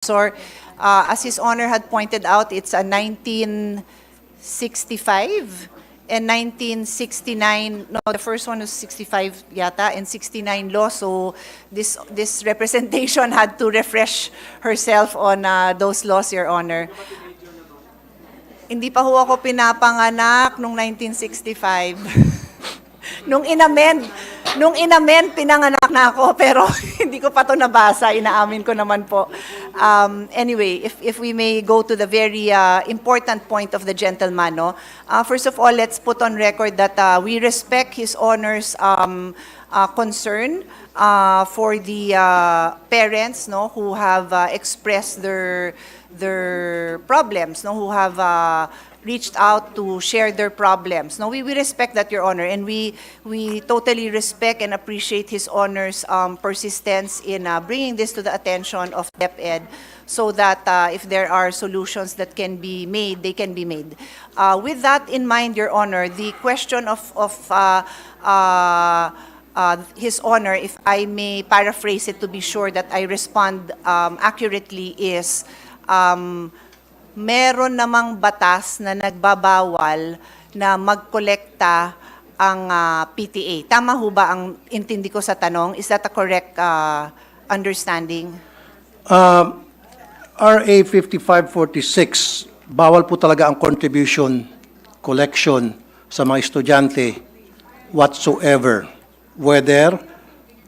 Professor. As His Honor had pointed out, it's a 1965 and 1969, no, the first one was 65 yata, and 69 law, so this representation had to refresh herself on those laws, Your Honor. Hindi pa ho ako pinapanganak nung 1965. Nung inamend, pinanganak na ako, pero hindi ko pa to nabasa, inaamin ko naman po. Anyway, if we may go to the very important point of the gentleman, no? First of all, let's put on record that we respect His Honor's concern for the parents, no, who have expressed their problems, no, who have reached out to share their problems. No, we respect that, Your Honor, and we totally respect and appreciate His Honor's persistence in bringing this to the attention of DepEd, so that if there are solutions that can be made, they can be made. With that in mind, Your Honor, the question of His Honor, if I may paraphrase it to be sure that I respond accurately, is meron namang batas na nagbabawal na magkolekta ang PTA. Tama ho ba ang intindi ko sa tanong? Is that a correct understanding? RA 5546, bawal po talaga ang contribution, collection sa mga estudyante whatsoever, whether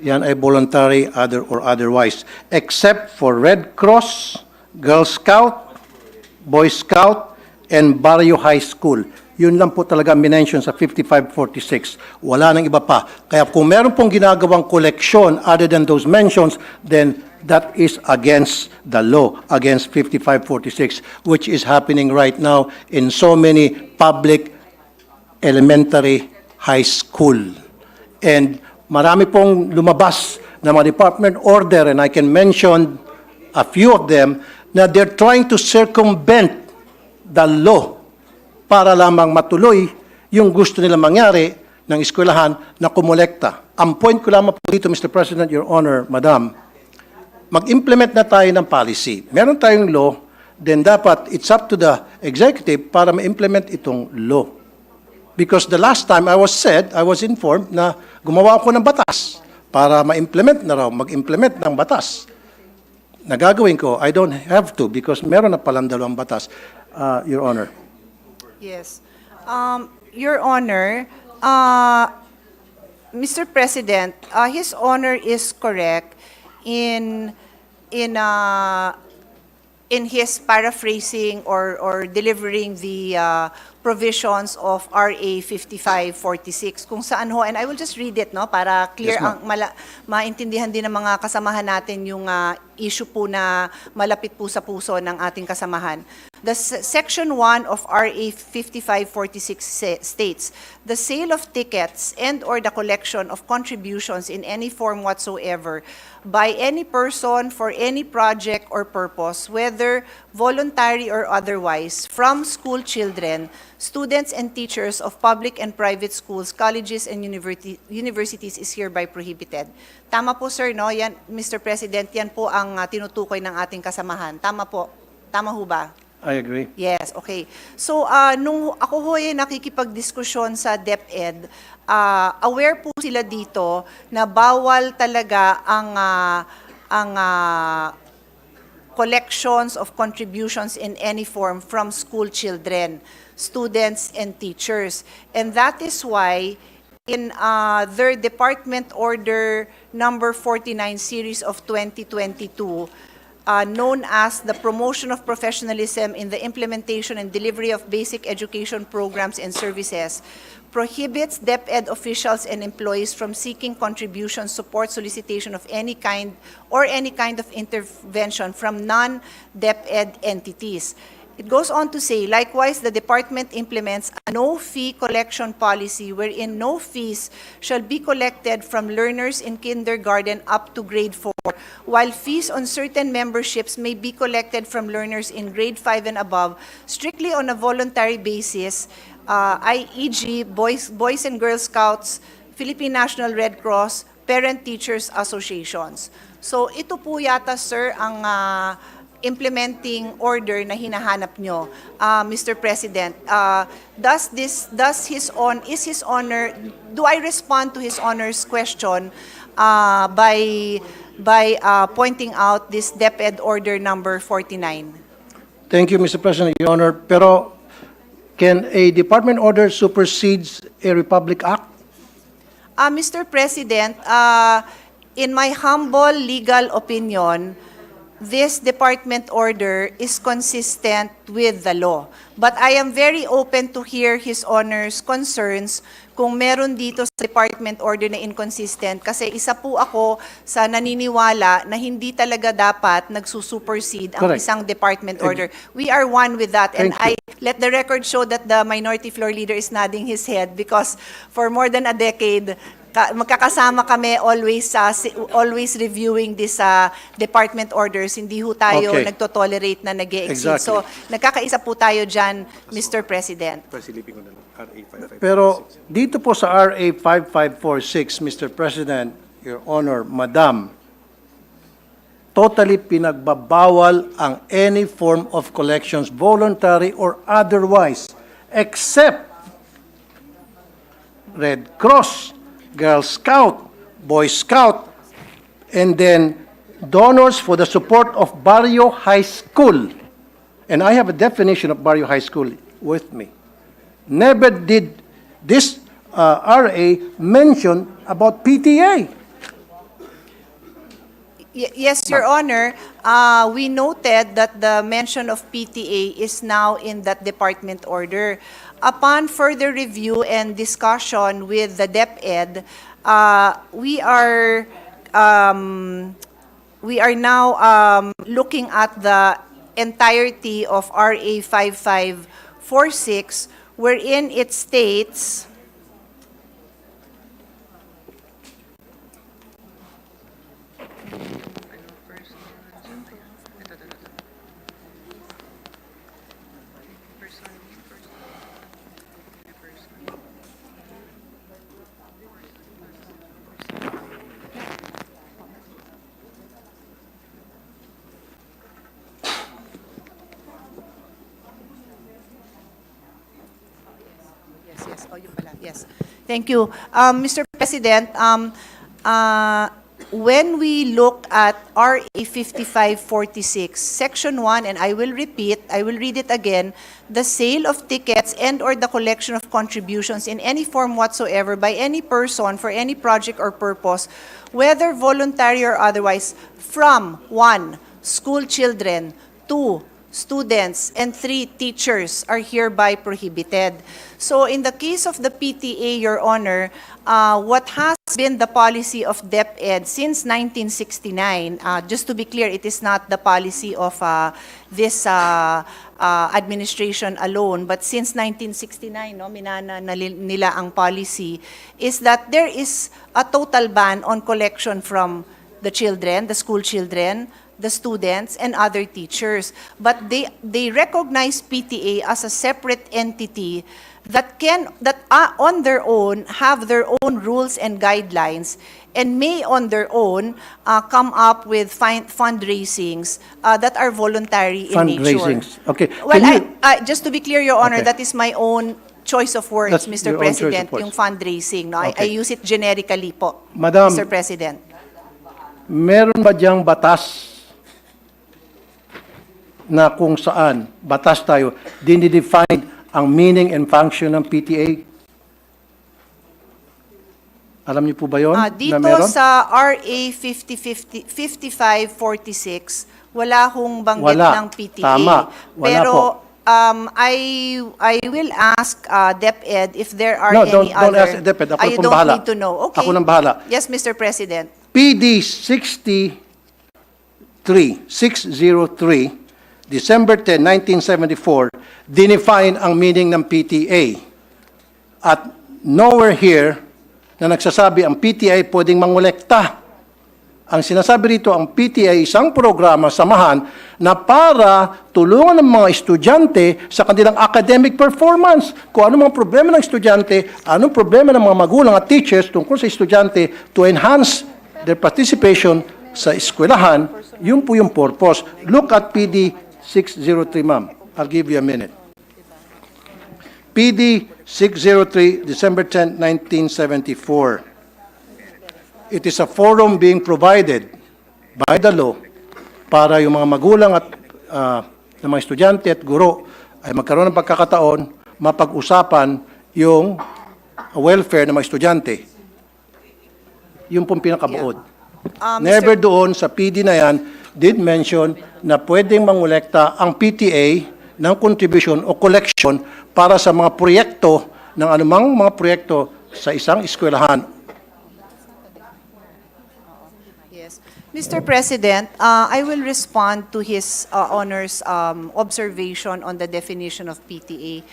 yan ay voluntary or otherwise, except for Red Cross, Girl Scout, Boy Scout, and Barrio High School. Yun lang po talaga minention sa 5546. Wala nang iba pa. Kaya kung meron pong ginagawang collection other than those mentions, then that is against the law, against 5546, which is happening right now in so many public elementary high school. And marami pong lumabas na mga department order, and I can mention a few of them, na they're trying to circumvent the law para lamang matuloy yung gusto nila mangyari ng eskwelahan na kumolekta. Ang point ko lamang po dito, Mr. President, Your Honor, Madam, mag-implement na tayo ng policy. Meron tayong law, then dapat it's up to the executive para ma-implement itong law. Because the last time I was informed na gumawa ako ng batas para ma-implement na raw, mag-implement ng batas. Nagagawin ko, I don't have to because meron na palang dalawang batas, Your Honor. Yes. Your Honor, Mr. President, His Honor is correct in his paraphrasing or delivering the provisions of RA 5546, kung saan ho, and I will just read it, no, para clear, Yes, maintindihan din ng mga kasamahan natin yung issue po na malapit po sa puso ng ating kasamahan. The Section 1 of RA 5546 states, the sale of tickets and or the collection of contributions in any form whatsoever by any person for any project or purpose, whether voluntary or otherwise, from school children, students and teachers of public and private schools, colleges and universities is hereby prohibited. Tama po, sir, no? Yan, Mr. President, yan po ang tinutukoy ng ating kasamahan. Tama po. Tama ho ba? I agree. Yes, okay. So, nung ako ho ay nakikipagdiskusyon sa DepEd, aware po sila dito na bawal talaga ang collections of contributions in any form from school children, students, and teachers. And that is why in their Department Order number 49 series of 2022, known as the Promotion of Professionalism in the Implementation and Delivery of Basic Education Programs and Services, prohibits DepEd officials and employees from seeking contribution, support, solicitation of any kind or any kind of intervention from non-DepEd entities. It goes on to say, likewise, the department implements a no-fee collection policy wherein no fees shall be collected from learners in kindergarten up to grade 4, while fees on certain memberships may be collected from learners in grade 5 and above, strictly on a voluntary basis, i.e.g. Boys and Girl Scouts, Philippine National Red Cross, Parent-Teachers Associations. So ito po yata, sir, ang implementing order na hinahanap nyo, Mr. President. Is His Honor, do I respond to His Honor's question by pointing out this DepEd Order number 49? Thank you, Mr. President, Your Honor. Pero can a department order supersedes a Republic Act? Mr. President, in my humble legal opinion, this department order is consistent with the law. But I am very open to hear His Honor's concerns kung meron dito sa department order na inconsistent. Kasi isa po ako sa naniniwala na hindi talaga dapat nagsusupersede ang Correct. isang department order. We are one with that. And Thank you. let the record show that the minority floor leader is nodding his head because for more than a decade, magkakasama kami always reviewing this department orders. Hindi ho tayo Okay. nagtotolerate na nag-e-exceed. Exactly. So, nagkakaisa po tayo dyan, Mr. President. Pero dito po sa RA 5546, Mr. President, Your Honor, Madam, totally pinagbabawal ang any form of collections, voluntary or otherwise, except Red Cross, Girl Scout, Boy Scout, and then donors for the support of Barrio High School. And I have a definition of Barrio High School with me. Never did this RA mention about PTA. Yes, Your Honor. We noted that the mention of PTA is now in that department order. Upon further review and discussion with the DepEd, we are now looking at the entirety of RA 5546, wherein it states, yes. Oh, yun pala. Yes. Thank you. Mr. President, when we look at RA 5546, Section 1, and I will read it again, the sale of tickets and/or the collection of contributions in any form whatsoever by any person for any project or purpose, whether voluntary or otherwise, from 1, school children, 2, students, and 3, teachers are hereby prohibited. So in the case of the PTA, Your Honor, what has been the policy of DepEd since 1969, just to be clear, it is not the policy of this administration alone, but since 1969, no, minana nila ang policy, is that there is a total ban on collection from the children, the school children, the students, and other teachers. But they recognize PTA as a separate entity that on their own have their own rules and guidelines and may on their own come up with fundraisings that are voluntary in nature. Fundraisings. Okay. Well, Can you- just to be clear, Your Honor, Okay. that is my own choice of words, That's Mr. your own choice of President, words. yung fundraising. No? I Okay. use it generically po, Madam, Mr. President. meron ba diyang batas na kung saan, batas tayo, dinidefine ang meaning and function ng PTA? Alam niyo po ba yun? Dito na meron? sa RA 5546, wala hong banggit Wala. ng PTA. Tama. Wala Pero po. I will ask DepEd if there are No, any don't other... ask DepEd. Ako You pong don't bahala. need to know. Okay. Ako nang bahala. Yes, Mr. President. PD 603, December 10, 1974, dinefine ang meaning ng PTA. At nowhere here na nagsasabi ang PTA pwedeng mangolekta. Ang sinasabi rito, ang PTA isang programa, samahan, na para tulungan ng mga estudyante sa kanilang academic performance. Kung ano mga problema ng estudyante, anong problema ng mga magulang at teachers tungkol sa estudyante to enhance their participation sa eskwelahan, yun po yung purpose. Look at PD 603, ma'am. I'll give you a minute. PD 603, December 10, 1974. It is a forum being provided by the law para yung mga magulang at ng mga estudyante at guro ay magkaroon ng pagkakataon mapag-usapan yung welfare ng mga estudyante. Yung pong pinakabuod. Never doon sa PD na yan did mention na pwedeng mangolekta ang PTA ng contribution o collection para sa mga proyekto ng anumang mga proyekto sa isang eskwelahan. Yes. Mr. President, I will respond to his Honor's observation on the definition of PTA.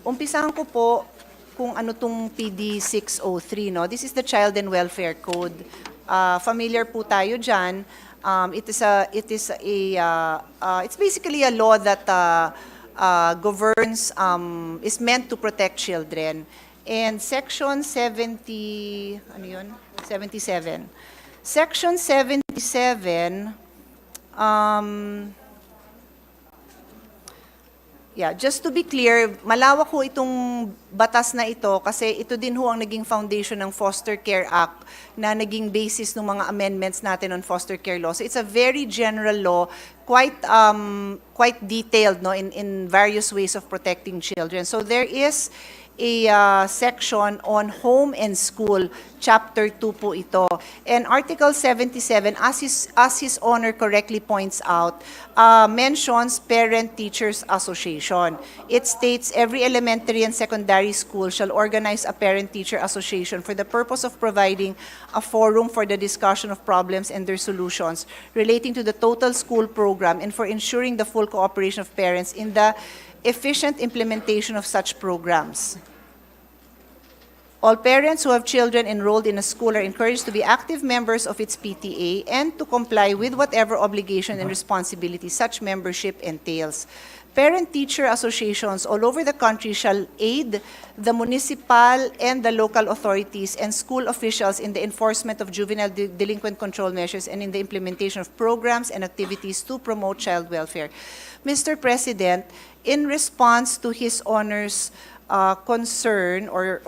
Umpisahan ko po kung ano tong PD 603, no? This is the Child and Welfare Code. Familiar po tayo dyan. It's basically a law that governs, is meant to protect children. And Section 77. Section 77, just to be clear, malawak ho itong batas na ito kasi ito din ho ang naging foundation ng Foster Care Act na naging basis ng mga amendments natin on foster care law. So it's a very general law, quite detailed, no, in various ways of protecting children. So there is a section on home and school, Chapter 2 po ito. And Article 77, as His Honor correctly points out, mentions Parent-Teachers Association. It states every elementary and secondary school shall organize a Parent-Teacher Association for the purpose of providing a forum for the discussion of problems and their solutions relating to the total school program and for ensuring the full cooperation of parents in the efficient implementation of such programs. All parents who have children enrolled in a school are encouraged to be active members of its PTA and to comply with whatever obligation and responsibility such membership entails. Parent-teacher associations all over the country shall aid the municipal and the local authorities and school officials in the enforcement of juvenile delinquent control measures and in the implementation of programs and activities to promote child welfare. Mr. President, in response to His Honor's concern or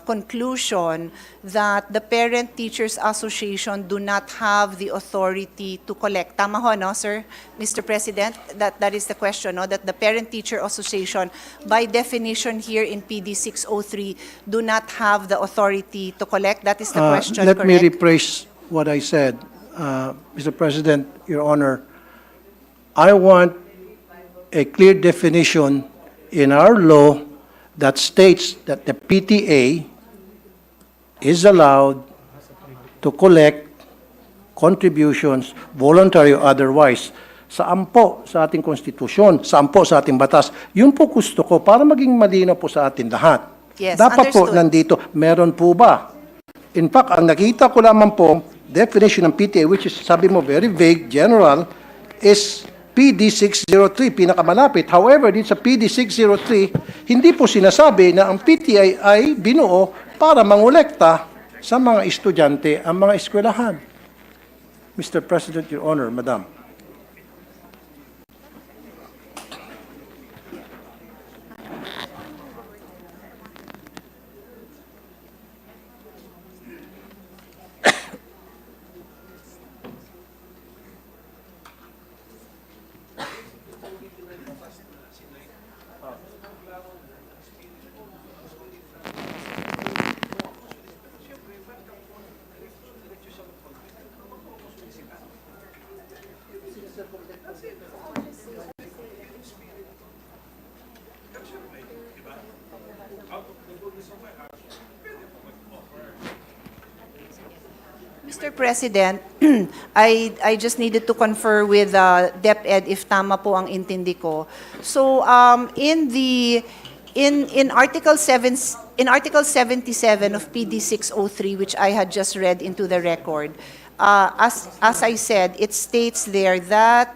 conclusion that the Parent-Teachers Association do not have the authority to collect. Tama ho, no, sir? Mr. President, that is the question, no? That the Parent-Teacher Association, by definition here in PD 603, do not have the authority to collect. That is the question, Let correct? me rephrase what I said. Mr. President, Your Honor, I want a clear definition in our law that states that the PTA is allowed to collect contributions, voluntary or otherwise. Saan po sa ating konstitusyon, saan po sa ating batas. Yun po gusto ko para maging malinaw po sa atin lahat. Yes, Dapat po understood. nandito, meron po ba? In fact, ang nakita ko lamang po, definition ng PTA, which is, sabi mo, very vague, general, is PD 603, pinakamalapit. However, dito sa PD 603, hindi po sinasabi na ang PTA ay binuo para mangolekta sa mga estudyante ang mga eskwelahan. Mr. President, Your Honor, Madam. Mr. President, I just needed to confer with DepEd if tama po ang intindi ko. So in Article 77 of PD 603, which I had just read into the record, as I said, it states there that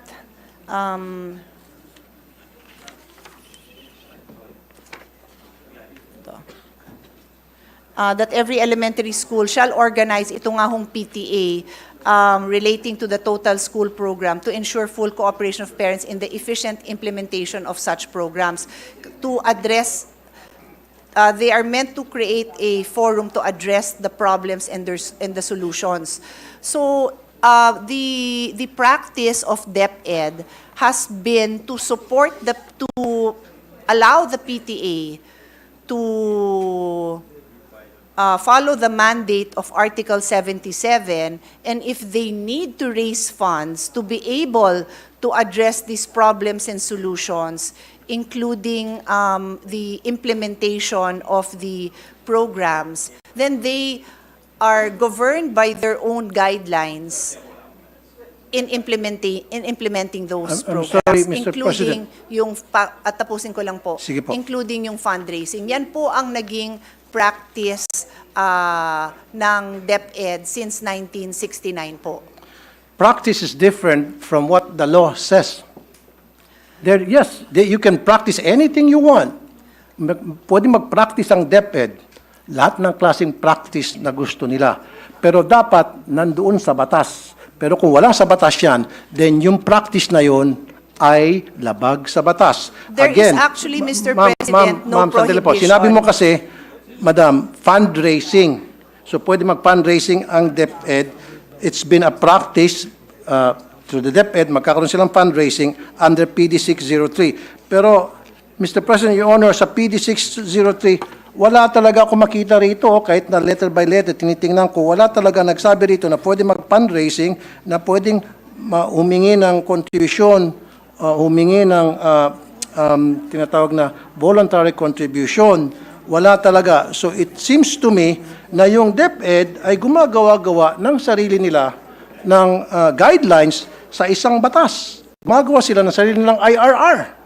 that every elementary school shall organize ito nga hong PTA relating to the total school program to ensure full cooperation of parents in the efficient implementation of such programs. To address, they are meant to create a forum to address the problems and the solutions. So the practice of DepEd has been to to allow the PTA to follow the mandate of Article 77, and if they need to raise funds to be able to address these problems and solutions, including the implementation of the programs, then they are governed by their own guidelines in implementing those I'm programs, sorry, Mr. including yung at tapusin ko lang po, Sige po. including yung fundraising. Yan po ang naging practice ng DepEd since 1969 po. Practice is different from what the law says. You can practice anything you want. Pwede mag-practice ang DepEd. Lahat ng klaseng practice na gusto nila. Pero dapat nandoon sa batas. Pero kung wala sa batas yan, then yung practice na yon ay labag sa batas. There is actually, Mr. President, no sandali po. prohibition. Sinabi mo kasi, Madam, fundraising. So pwede mag-fundraising ang DepEd. It's been a practice through the DepEd, magkakaroon silang fundraising under PD 603. Pero, Mr. President, Your Honor, sa PD 603, wala talaga ako makita rito, kahit na letter by letter, tinitingnan ko, wala talaga nagsabi rito na pwede mag-fundraising, na pwedeng humingi ng contribution, humingi ng tinatawag na voluntary contribution. Wala talaga. So it seems to me na yung DepEd ay gumagawa-gawa ng sarili nila ng guidelines sa isang batas. Gumagawa sila ng sarili nilang IRR.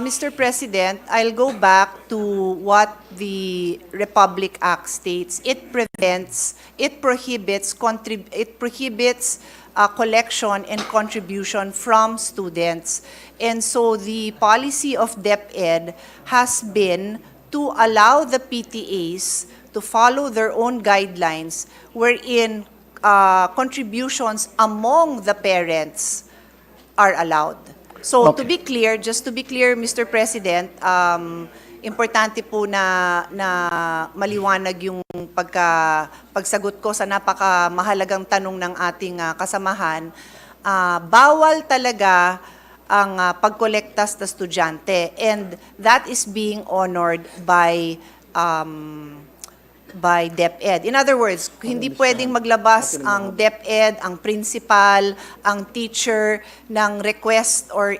Mr. President, I'll go back to what the Republic Act states. It prohibits collection and contribution from students. And so the policy of DepEd has been to allow the PTAs to follow their own guidelines wherein contributions among the parents are allowed. So Okay. to be clear, just to be clear, Mr. President, importante po na maliwanag yung pagsagot ko sa napakamahalagang tanong ng ating kasamahan. Bawal talaga ang pagkolekta sa estudyante, and that is being honored by DepEd. In other words, hindi pwedeng maglabas ang DepEd, ang principal, ang teacher ng request or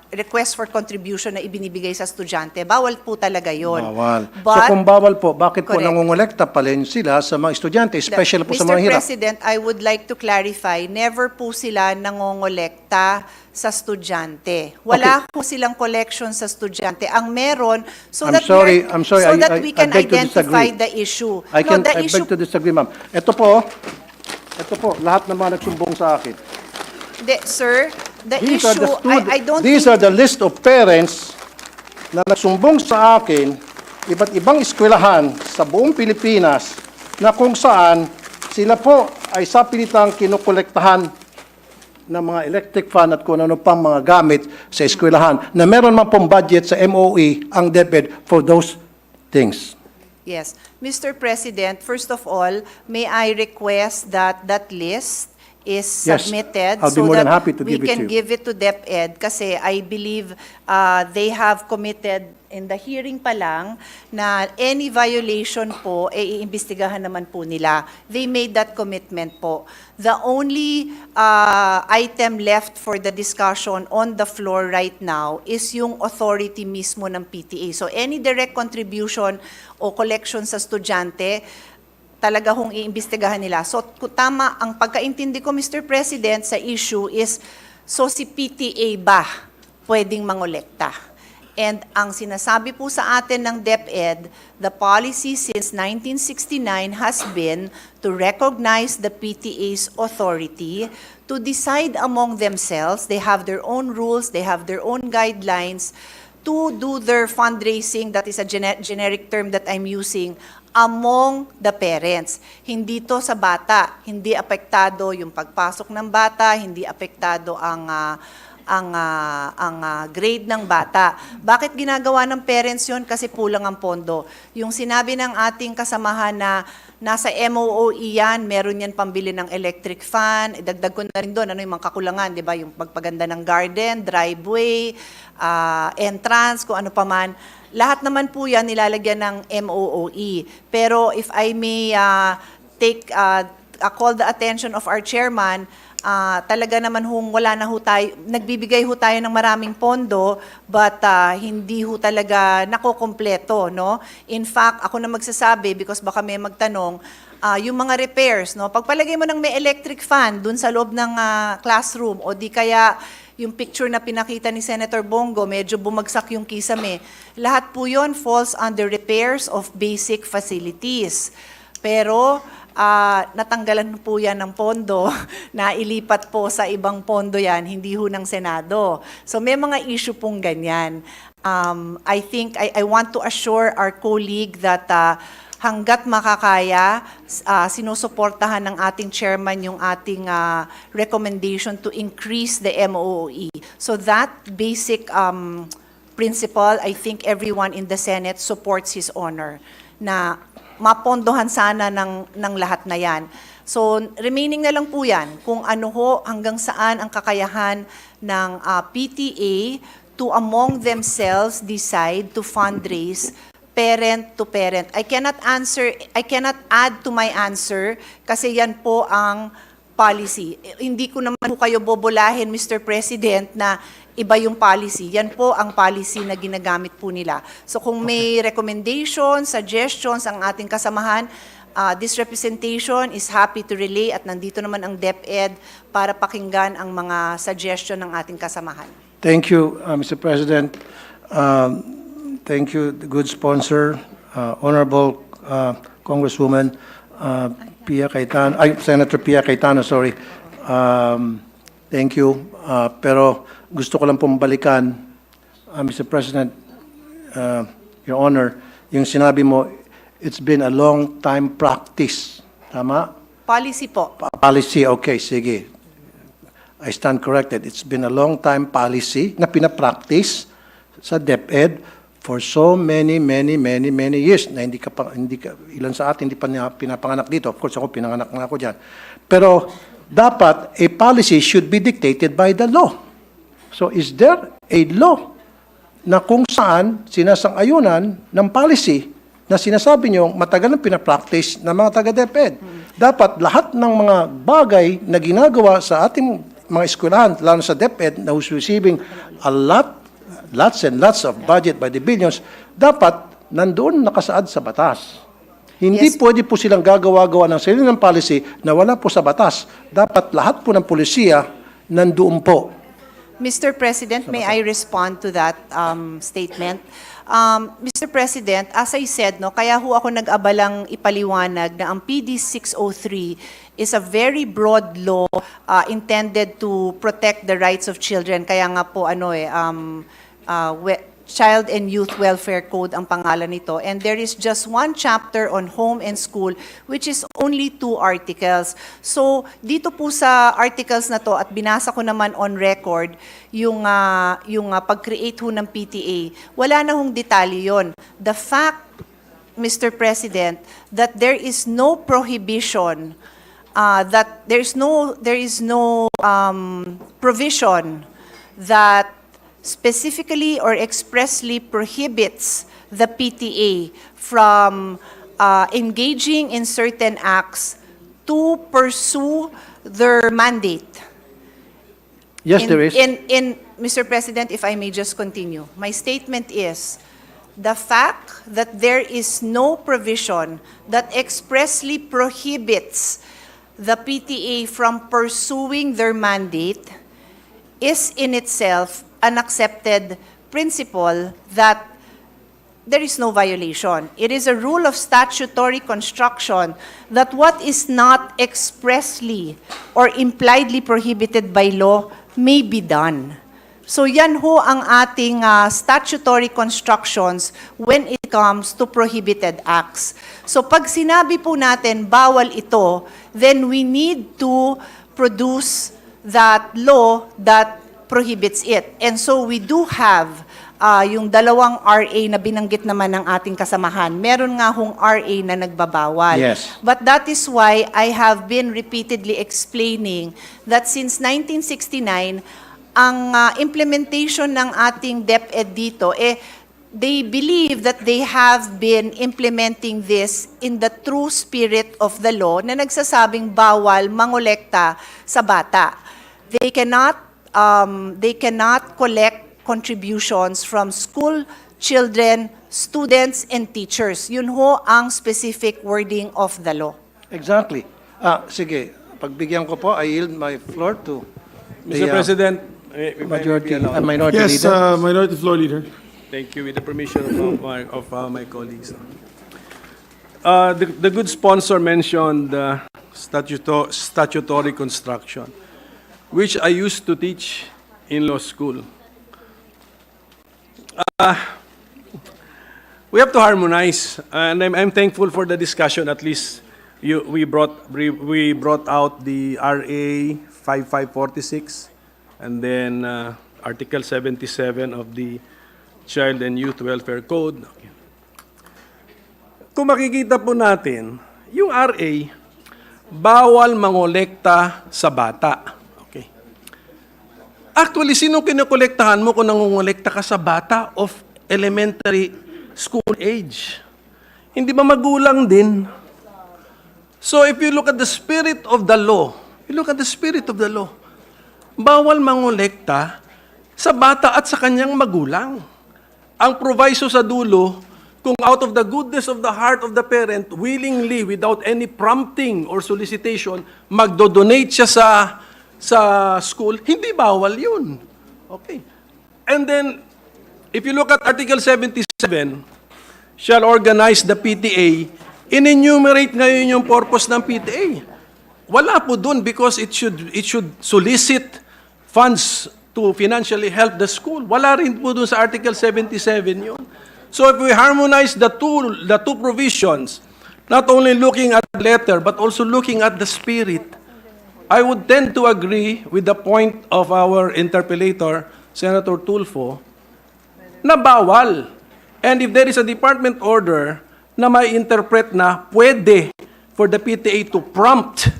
request for contribution na ibinibigay sa estudyante. Bawal po talaga yon. Bawal. But, so kung bawal po, bakit po Correct. nangongolekta pa rin sila sa mga estudyante, especially po sa mga Mr. hirap? President, I would like to clarify, never po sila nangongolekta sa estudyante. Wala po silang collection sa estudyante. Ang meron, so I'm that sorry, we can I beg to identify disagree. the issue. I The issue beg to disagree, ma'am. Ito po, lahat ng mga nagsumbong sa akin. Sir, the These are issue, the I don't These think, are the list of parents na nagsumbong sa akin, iba't ibang eskwelahan sa buong Pilipinas, na kung saan sila po ay sa pilitang kinukolektahan ng mga electric fan at kung ano pang mga gamit sa eskwelahan, na meron man pong budget sa MOE ang DepEd for those things. yes. Mr. President, first of all, may I request that that list is Yes, submitted I'll be so more than that happy to we give it to can you. give it to DepEd, kasi I believe they have committed in the hearing pa lang na any violation po, iimbestigahan naman po nila. They made that commitment po. The only item left for the discussion on the floor right now is yung authority mismo ng PTA. So any direct contribution o collection sa estudyante, talaga hong iimbestigahan nila. So tama, ang pagkaintindi ko, Mr. President, sa issue is, so si PTA ba pwedeng mangolekta? And ang sinasabi po sa atin ng DepEd, the policy since 1969 has been to recognize the PTA's authority to decide among themselves. They have their own rules, they have their own guidelines to do their fundraising, that is a generic term that I'm using, among the parents. Hindi to sa bata, hindi apektado yung pagpasok ng bata, hindi apektado ang grade ng bata. Bakit ginagawa ng parents yun? Kasi kulang ang pondo. Yung sinabi ng ating kasamahan na nasa MOOE yan, meron yan pambili ng electric fan, idagdag ko na rin doon, ano yung mga kakulangan, di ba? Yung pagpaganda ng garden, driveway, entrance, kung ano pa man. Lahat naman po yan nilalagyan ng MOOE. Pero if I may call the attention of our chairman, talaga naman wala na ho tayo, nagbibigay ho tayo ng maraming pondo, but hindi ho talaga nakokompleto, no? In fact, ako na magsasabi, because baka may magtanong, yung mga repairs, no? Pagpalagay mo ng may electric fan dun sa loob ng classroom, o di kaya yung picture na pinakita ni Senator Bongo, medyo bumagsak yung kisame. Lahat po yun falls under repairs of basic facilities. Pero natanggalan po yan ng pondo, na ilipat po sa ibang pondo yan, hindi ho ng Senado. So may mga issue pong ganyan. I think I want to assure our colleague that hanggat makakaya, sinusuportahan ng ating chairman yung ating recommendation to increase the MOOE. So that basic principle, I think everyone in the Senate supports His Honor, na mapondohan sana ng lahat na yan. So, remaining na lang po yan, kung ano ho, hanggang saan ang kakayahan ng PTA to among themselves decide to fundraise parent to parent. I cannot add to my answer kasi yan po ang policy. Hindi ko naman po kayo bobolahin, Mr. President, na iba yung policy. Yan po ang policy na ginagamit po nila. So kung may recommendations, suggestions ang ating kasamahan, this representation is happy to relay at nandito naman ang DepEd para pakinggan ang mga suggestion ng ating kasamahan. Thank you, Mr. President. Thank you, the good sponsor, Honorable Congresswoman Senator Pia Cayetano, sorry. Thank you. Pero gusto ko lang pong balikan, Mr. President, Your Honor, yung sinabi mo, it's been a long time practice. Tama? Policy po. Policy, okay, sige. I stand corrected. It's been a long time policy na pinapractice sa DepEd for so many years na ilan sa atin hindi pa pinapanganak dito. Of course, ako pinanganak na ako dyan. Pero dapat a policy should be dictated by the law. So is there a law na kung saan sinasang-ayunan ng policy na sinasabi nyo matagal na pinapractice ng mga taga-DepEd? Dapat lahat ng mga bagay na ginagawa sa ating mga eskwelahan, lalo sa DepEd, na who's receiving lots and lots of budget by the billions, dapat nandoon nakasaad sa batas. Hindi pwede po silang gagawa-gawa ng sarili ng policy na wala po sa batas. Dapat lahat po ng polisiya nandoon po. Mr. President, may I respond to that statement? Mr. President, as I said, no, kaya ho ako nag-abalang ipaliwanag na ang PD 603 is a very broad law intended to protect the rights of children. Kaya nga po Child and Youth Welfare Code ang pangalan nito. And there is just one chapter on home and school, which is only 2 articles. So, dito po sa articles na to, at binasa ko naman on record, yung pag-create ho ng PTA, wala na hong detalye yon. The fact, Mr. President, that there is no prohibition, that there is no provision that specifically or expressly prohibits the PTA from engaging in certain acts to pursue their mandate. Yes, there is. Mr. President, if I may just continue. My statement is, the fact that there is no provision that expressly prohibits the PTA from pursuing their mandate is in itself an accepted principle that there is no violation. It is a rule of statutory construction that what is not expressly or impliedly prohibited by law may be done. So yan ho ang ating statutory constructions when it comes to prohibited acts. So pag sinabi po natin bawal ito, then we need to produce that law that prohibits it. And so we do have yung dalawang RA na binanggit naman ng ating kasamahan. Meron nga hong RA na nagbabawal. Yes. But that is why I have been repeatedly explaining that since 1969, ang implementation ng ating DepEd dito, they believe that they have been implementing this in the true spirit of the law na nagsasabing bawal mangolekta sa bata. They cannot collect contributions from school children, students, and teachers. Yun ho ang specific wording of the law. Exactly. Sige, pagbigyan ko po, I yield my floor to Mr. President, minority Yes, leader. Minority Floor Leader. thank you. With the permission of my colleagues. The good sponsor mentioned statutory construction, which I used to teach in law school. We have to harmonize, and I'm thankful for the discussion. At least we brought out the RA 5546, and then Article 77 of the Child and Youth Welfare Code. Kung makikita po natin, yung RA, bawal mangolekta sa bata. Okay. Actually, sino kinokolektahan mo kung nangongolekta ka sa bata of elementary school age? Hindi ba magulang din? So if you look at the spirit of the law, bawal mangolekta sa bata at sa kanyang magulang. Ang proviso sa dulo, kung out of the goodness of the heart of the parent, willingly, without any prompting or solicitation, magdodonate siya sa school, hindi bawal yun. Okay. And then, if you look at Article 77, shall organize the PTA, in-enumerate ngayon yung purpose ng PTA. Wala po dun because it should solicit funds to financially help the school. Wala rin po dun sa Article 77 yun. So if we harmonize the two provisions, not only looking at the letter, but also looking at the spirit, I would tend to agree with the point of our interpellator, Senator Tulfo, na bawal. And if there is a department order na may interpret na pwede for the PTA to prompt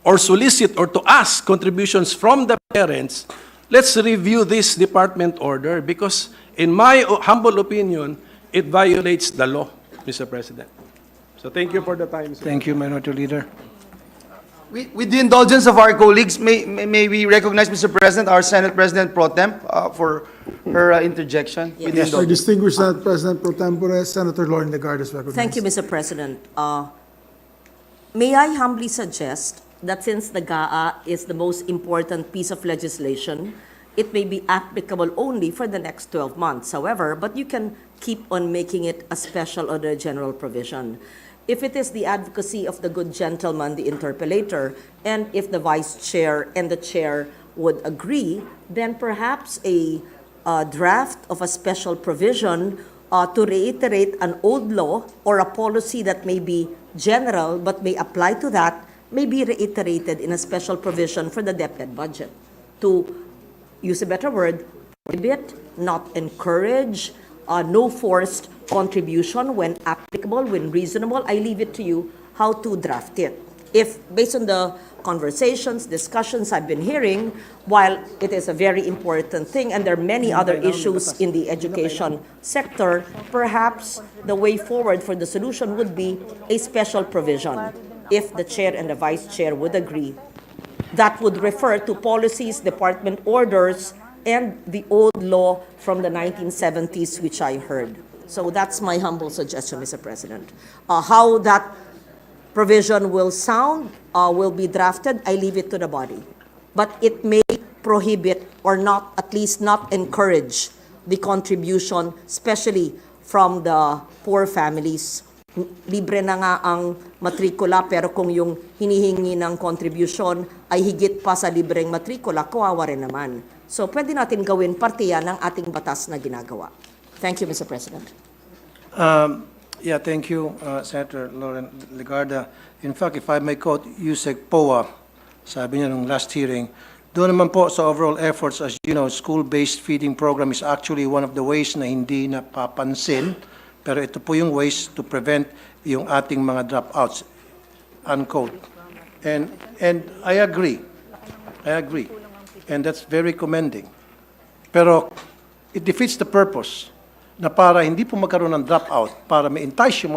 or solicit or to ask contributions from the parents, let's review this department order because in my humble opinion, it violates the law, Mr. President. So thank you for the time, sir. Thank you, Minority Leader. With the indulgence of our colleagues, may we recognize, Mr. President, our Senate President Pro Temp for her interjection? With the Our indulgence. distinguished Senate President Pro Tempore, Senator Lauren Legarda is recognized. Thank you, Mr. President. May I humbly suggest that since the GAA is the most important piece of legislation, it may be applicable only for the next 12 months. However, but you can keep on making it a special or a general provision. If it is the advocacy of the good gentleman, the interpellator, and if the vice chair and the chair would agree, then perhaps a draft of a special provision to reiterate an old law or a policy that may be general but may apply to that may be reiterated in a special provision for the DepEd budget to use a better word, prohibit, not encourage, no forced contribution when applicable, when reasonable. I leave it to you how to draft it. If, based on the conversations, discussions I've been hearing, while it is a very important thing and there are many other issues in the education sector, perhaps the way forward for the solution would be a special provision, if the chair and the vice chair would agree. That would refer to policies, department orders, and the old law from the 1970s, which I heard. So that's my humble suggestion, Mr. President. How that provision will sound, will be drafted, I leave it to the body. But it may prohibit or not, at least not encourage the contribution, especially from the poor families. Libre na nga ang matrikula, pero kung yung hinihingi ng contribution ay higit pa sa libreng matrikula, kawawa rin naman. So pwede natin gawin parte yan ng ating batas na ginagawa. Thank you, Mr. President. Yeah, thank you, Senator Lauren Legarda. In fact, if I may quote Yusek Poa, sabi niya nung last hearing, doon naman po sa overall efforts, as you know, school-based feeding program is actually one of the ways na hindi napapansin, pero ito po yung ways to prevent yung ating mga dropouts, unquote. And I agree. And that's very commending. Pero it defeats the purpose na para hindi po magkaroon ng dropout, para ma-entice yung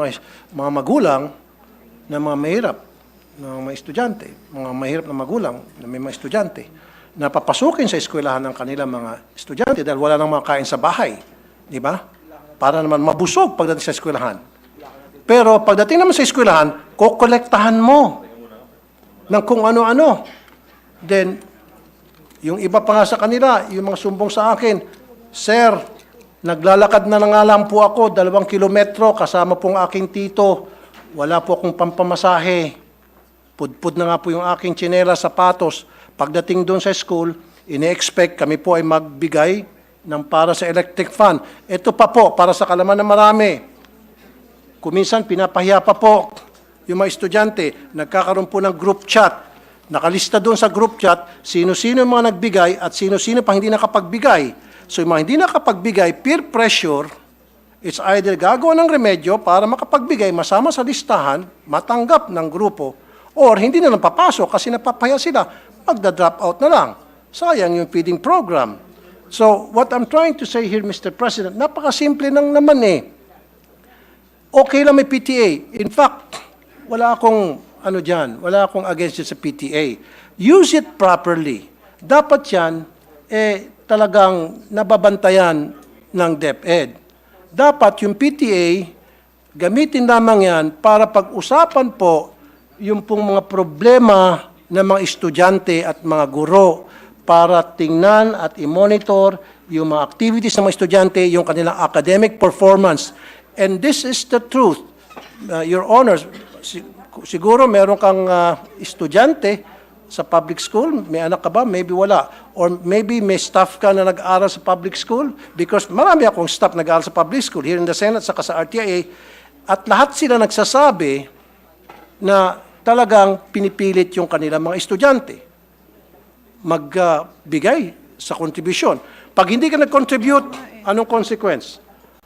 mga magulang na mga mahirap, na mga estudyante, mga mahirap na magulang na may mga estudyante, na papasukin sa eskwelahan ng kanilang mga estudyante dahil wala nang mga kain sa bahay. Di ba? Para naman mabusog pagdating sa eskwelahan. Pero pagdating naman sa eskwelahan, kokolektahan mo ng kung ano-ano. Then, yung iba pa nga sa kanila, yung mga sumbong sa akin, Sir, naglalakad na nga lang po ako, 2 kilometro, kasama pong aking tito. Wala po akong pampamasahe. Pudpud na nga po yung aking tsinela, sapatos. Pagdating doon sa school, ine-expect kami po ay magbigay ng para sa electric fan. Ito pa po, para sa kalaman na marami. Kuminsan, pinapahiya pa po yung mga estudyante. Nagkakaroon po ng group chat. Nakalista doon sa group chat, sino-sino yung mga nagbigay at sino-sino pa hindi nakapagbigay. So yung mga hindi nakapagbigay, peer pressure, it's either gagawa ng remedyo para makapagbigay, masama sa listahan, matanggap ng grupo, or hindi na lang papasok kasi napapaya sila, magda-drop out na lang. Sayang yung feeding program. So what I'm trying to say here, Mr. President, napakasimple lang naman eh. Okay lang may PTA. In fact, wala akong wala akong against it sa PTA. Use it properly. Dapat yan, talagang nababantayan ng DepEd. Dapat yung PTA, gamitin lamang yan para pag-usapan po yung pong mga problema ng mga estudyante at mga guro para tingnan at i-monitor yung mga activities ng mga estudyante, yung kanilang academic performance. And this is the truth. Your Honors, siguro meron kang estudyante sa public school, may anak ka ba? Maybe wala. Or maybe may staff ka na nag-aaral sa public school because marami akong staff nag-aaral sa public school here in the Senate saka sa RTIA at lahat sila nagsasabi na talagang pinipilit yung kanilang mga estudyante magbigay sa kontribusyon. Pag hindi ka nag-contribute, anong consequence?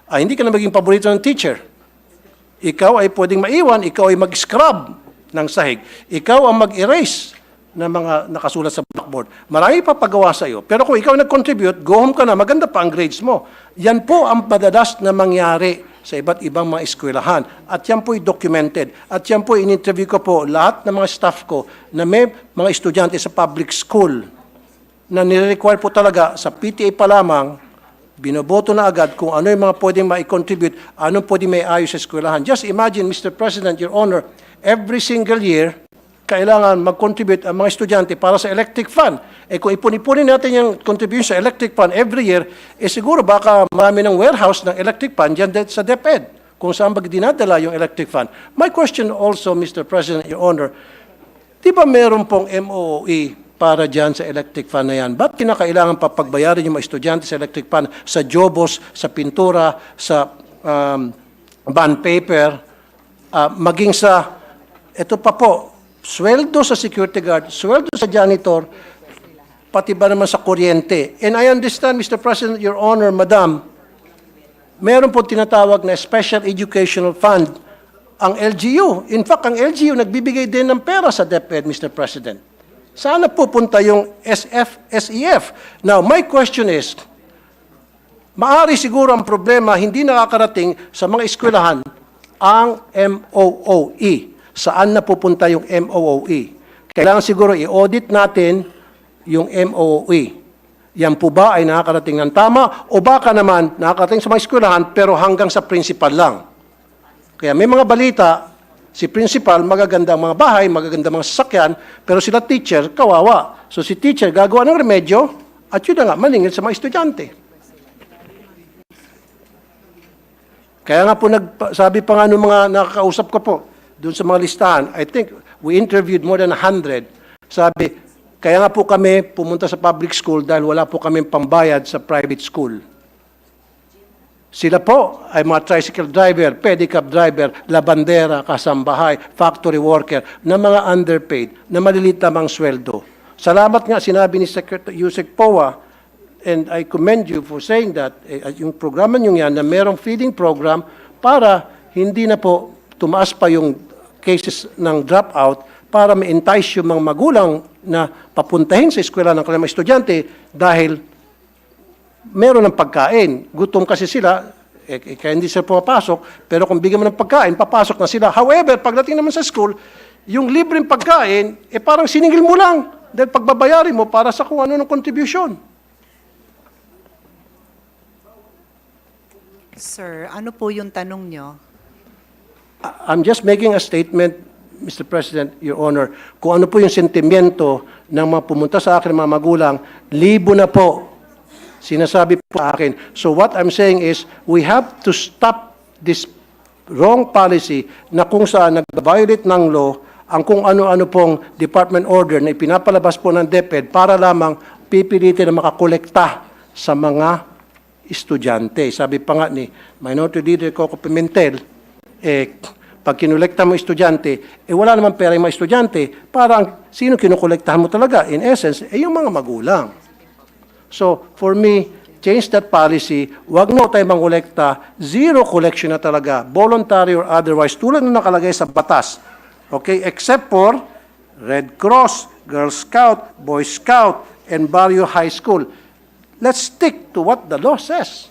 Hindi ka na maging paborito ng teacher. Ikaw ay pwedeng maiwan, ikaw ay mag-scrub ng sahig. Ikaw ang mag-erase ng mga nakasulat sa blackboard. Marami pa pagawa sa iyo. Pero kung ikaw nag-contribute, go home ka na, maganda pa ang grades mo. Yan po ang madalas na mangyari sa iba't ibang mga eskwelahan. At yan po ay documented. At yan po in-interview ko po lahat ng mga staff ko na may mga estudyante sa public school na nire-require po talaga sa PTA pa lamang, binoboto na agad kung ano yung mga pwedeng ma-contribute, anong pwedeng may ayos sa eskwelahan. Just imagine, Mr. President, Your Honor, every single year, kailangan mag-contribute ang mga estudyante para sa electric fund. Kung ipon-ipunin natin yung contribution sa electric fund every year, siguro baka marami ng warehouse ng electric fund dyan sa DepEd, kung saan ba dinadala yung electric fund. My question also, Mr. President, Your Honor, di ba meron pong MOOE para dyan sa electric fund na yan? Ba't kinakailangan pa pagbayarin yung mga estudyante sa electric fund, sa jobos, sa pintura, sa bond paper, maging sa, ito pa po, sweldo sa security guard, sweldo sa janitor, pati ba naman sa kuryente. And I understand, Mr. President, Your Honor, Madam, meron po tinatawag na Special Educational Fund, ang LGU. In fact, ang LGU nagbibigay din ng pera sa DepEd, Mr. President. Sana pupunta yung SEF. Now, my question is, maari siguro ang problema hindi nakakarating sa mga eskwelahan ang MOOE. Saan na pupunta yung MOOE? Kailangan siguro i-audit natin yung MOOE. Yan po ba ay nakakarating ng tama o baka naman nakakarating sa mga eskwelahan pero hanggang sa principal lang? Kaya may mga balita, si principal magaganda ang mga bahay, magaganda ang mga sasakyan, pero sila teacher, kawawa. So si teacher gagawa ng remedyo at yun na nga, maningil sa mga estudyante. Kaya nga po sabi pa nga ng mga nakakausap ko po, doon sa mga listahan, I think we interviewed more than 100. Sabi, Kaya nga po kami pumunta sa public school dahil wala po kami pambayad sa private school. Sila po ay mga tricycle driver, pedicab driver, labandera, kasambahay, factory worker, na mga underpaid, na malilit lamang sweldo. Salamat nga, sinabi ni Secretary Yusek Poa, and I commend you for saying that, yung programa nyo yan, na merong feeding program para hindi na po tumaas pa yung cases ng dropout, para ma-entice yung mga magulang na papuntahin sa eskwela ng kanilang mga estudyante dahil meron ng pagkain. Gutom kasi sila, kaya hindi sila pumapasok, pero kung bigyan mo ng pagkain, papasok na sila. However, pagdating naman sa school, yung libreng pagkain, parang siningil mo lang dahil pagbabayarin mo para sa kung ano ng contribution. Sir, ano po yung tanong nyo? I'm just making a statement, Mr. President, Your Honor, kung ano po yung sentimiento ng mga pumunta sa akin, mga magulang, libo na po, sinasabi po sa akin. So what I'm saying is, we have to stop this wrong policy na kung saan nag-violate ng law ang kung ano-ano pong department order na ipinapalabas po ng DepEd para lamang pipilitin na makakolekta sa mga estudyante. Sabi pa nga ni Minority Leader Coco Pimentel, pag kinolekta mo estudyante, wala naman pera yung mga estudyante, parang sino kinukolektahan mo talaga? In essence, yung mga magulang. So, for me, change that policy, wag na tayo mangolekta, zero collection na talaga, voluntary or otherwise, tulad na nakalagay sa batas. Okay? Except for Red Cross, Girl Scout, Boy Scout, and Barrio High School. Let's stick to what the law says.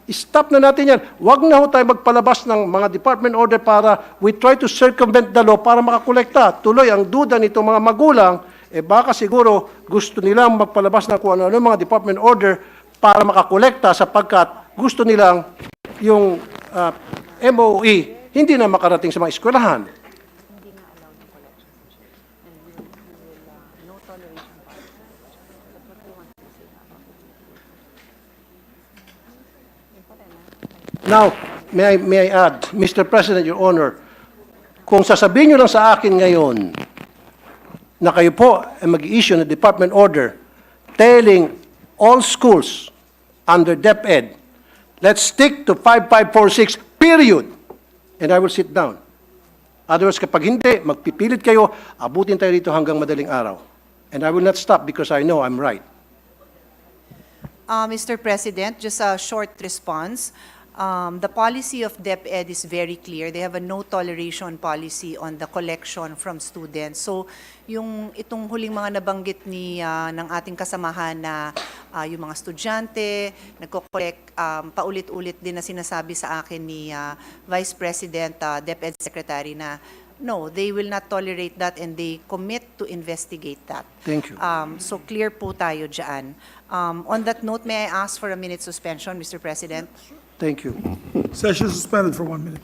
Stop na natin yan. Huwag na ho tayo magpalabas ng mga department order para we try to circumvent the law para makakolekta. Tuloy, ang duda nito mga magulang, baka siguro gusto nilang magpalabas ng kung ano-ano mga department order para makakolekta sapagkat gusto nilang yung MOE hindi na makarating sa mga eskwelahan. Now, may I add, Mr. President, Your Honor, kung sasabihin nyo lang sa akin ngayon na kayo po ay mag-issue ng department order telling all schools under DepEd, let's stick to 5546, period. And I will sit down. Otherwise, kapag hindi, magpipilit kayo, abutin tayo dito hanggang madaling araw. And I will not stop because I know I'm right. Mr. President, just a short response. The policy of DepEd is very clear. They have a no toleration policy on the collection from students. So, itong huling mga nabanggit ng ating kasamahan na yung mga estudyante, nagko-collect, paulit-ulit din na sinasabi sa akin ni Vice President, DepEd Secretary na no, they will not tolerate that and they commit to investigate that. Thank you. So clear po tayo dyan. On that note, may I ask for a minute suspension, Mr. President? Thank you. Session suspended for 1 minute.